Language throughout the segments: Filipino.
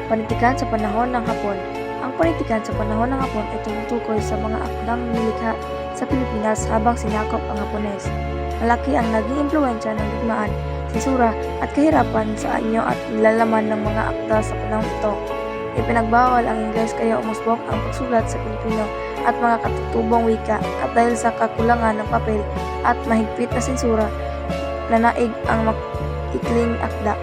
Panitikan sa panahon ng Hapon. Ang panitikan sa panahon ng Hapon ay tumutukoy sa mga akdang nilikha sa Pilipinas habang sinakop ang Hapones. Malaki ang naging impluwensya ng digmaan, sensura at kahirapan sa anyo at nilalaman ng mga akda sa panahon ito. Ipinagbawal ang Ingles kaya umusbong ang pagsulat sa Pilipino at mga katutubong wika at dahil sa kakulangan ng papel at mahigpit na sensura, nanaig ang ikling akda.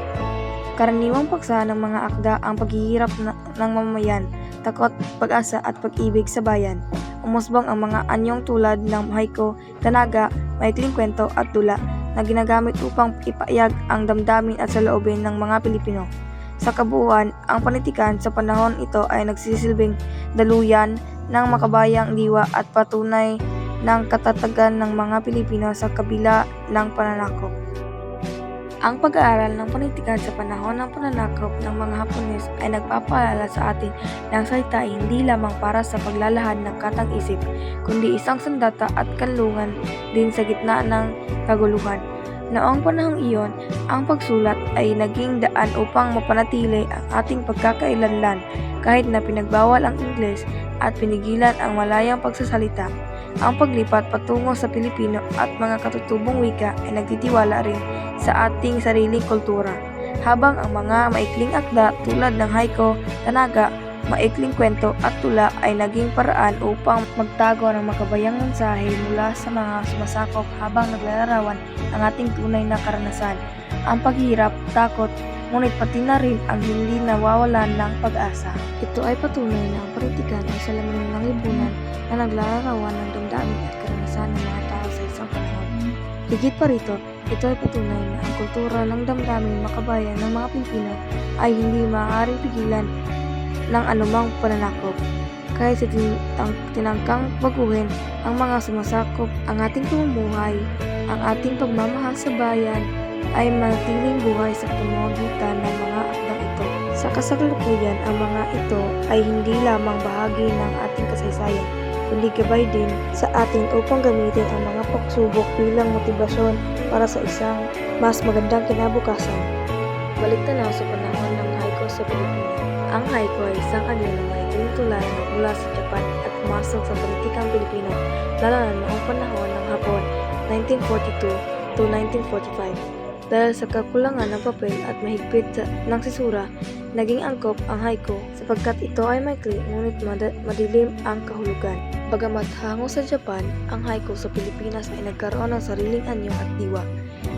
Karaniwang paksa ng mga akda ang paghihirap ng mamamayan, takot, pag-asa at pag-ibig sa bayan. Umusbong ang mga anyong tulad ng haiku, tanaga, maikling kwento at dula na ginagamit upang ipahayag ang damdamin at saloobin ng mga Pilipino. Sa kabuuan, ang panitikan sa panahon ito ay nagsisilbing daluyan ng makabayang diwa at patunay ng katatagan ng mga Pilipino sa kabila ng pananakop. Ang pag-aaral ng panitikan sa panahon ng pananakop ng mga Hapones ay nagpapaalala sa atin na ang salita ay hindi lamang para sa paglalahad ng katang-isip, kundi isang sandata at kanlungan din sa gitna ng kaguluhan. Noong panahong iyon, ang pagsulat ay naging daan upang mapanatili ang ating pagkakailanlan kahit na pinagbawal ang Ingles at pinigilan ang malayang pagsasalita. Ang paglipat patungo sa Pilipino at mga katutubong wika ay nagtitiwala rin sa ating sariling kultura, habang ang mga maikling akda tulad ng haiku, tanaga, maikling kwento at tula ay naging paraan upang magtago ng makabayang mensahe mula sa mga sumasakop habang naglalarawan ang ating tunay na karanasan, ang paghirap, takot, ngunit pati na rin ang hindi nawawalan ng pag-asa. Ito ay patunay na ang panitikan ay salamin ng lipunan na naglalarawan ng damdamin at karanasan ng mga tao sa isang panahon. Higit pa rito, ito ay patunay na ang kultura ng damdamin makabayan ng mga Pilipino ay hindi maaaring pigilan ng anumang pananakop. Kahit sa tinangkang baguhin ang mga sumasakop ang ating pamumuhay, ang ating pagmamahal sa bayan ay manatiling buhay sa pamamagitan ng mga akdang ito. Sa kasalukuyan, ang mga ito ay hindi lamang bahagi ng ating kasaysayan, kundi gabay din sa atin upang gamitin ang mga pagsubok bilang motibasyon para sa isang mas magandang kinabukasan. Balik tanaw sa panahon ng haiku sa Pilipinas. Ang haiku ay isang anyo na maikling tula na mula sa Japan at pumasok sa politikang Pilipino, lalo na noong panahon ng Hapon, 1942 to 1945. Dahil sa kakulangan ng papel at mahigpit ng sensura, naging angkop ang haiku sapagkat ito ay maikli ngunit madilim ang kahulugan. Bagamat hango sa Japan, ang haiku sa Pilipinas ay nagkaroon ng sariling anyo at diwa.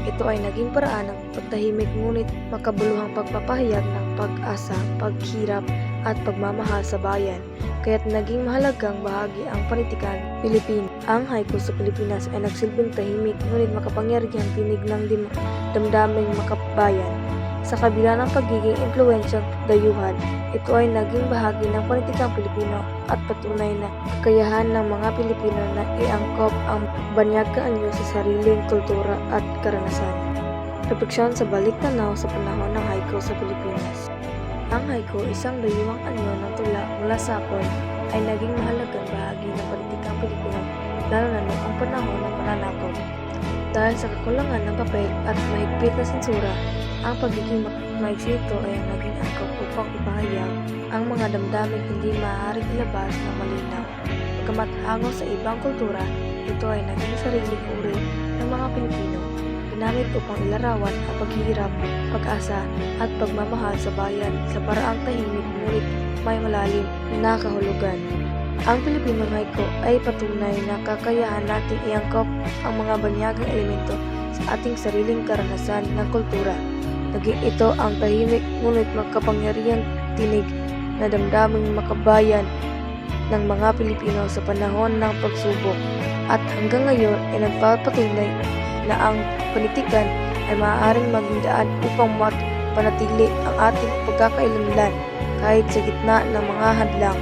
Ito ay naging paraan ng pagtahimik ngunit makabuluhang pagpapahayag ng pag-asa, paghirap at pagmamahal sa bayan, kaya't naging mahalagang bahagi ang panitikan Pilipino. Ang haiku sa Pilipinas ay nagsilbing tahimik ngunit makapangyarihang tinig ng damdaming makabayan. Sa kabila ng pagiging impluwensyang dayuhan, ito ay naging bahagi ng panitikang Pilipino at patunay na kakayahan ng mga Pilipino na iangkop ang banyaga anyo sa sariling kultura at karanasan. Refleksyon sa balik tanaw sa panahon ng haiku sa Pilipinas. Ang haiku, isang dayuhang anyo ng tula mula sa Hapon, ay naging mahalagang bahagi ng panitikang Pilipino, lalo na noong panahon ng pananakop. Dahil sa kakulangan ng papel at mahigpit na sensura, ang pagiging maiksi ito ay naging angkop upang ipahayag ang mga damdamin hindi maaaring ilabas na malinaw. Bagamat hango sa ibang kultura, ito ay naging sariling uri ng mga Pilipino, ginamit upang ilarawan ang paghihirap, pag-asa at pagmamahal sa bayan sa paraang tahimik ngunit may malalim na kahulugan. Ang Pilipinong haiku ay patunay na kakayahan nating iangkop ang mga banyagang elemento sa ating sariling karanasan ng kultura. Naging ito ang tahimik ngunit makapangyarihang tinig na damdaming makabayan ng mga Pilipino sa panahon ng pagsubok. At hanggang ngayon ay nagpapatunay na ang panitikan ay maaaring maging daan upang panatili ang ating pagkakailanlan kahit sa gitna ng mga hadlang.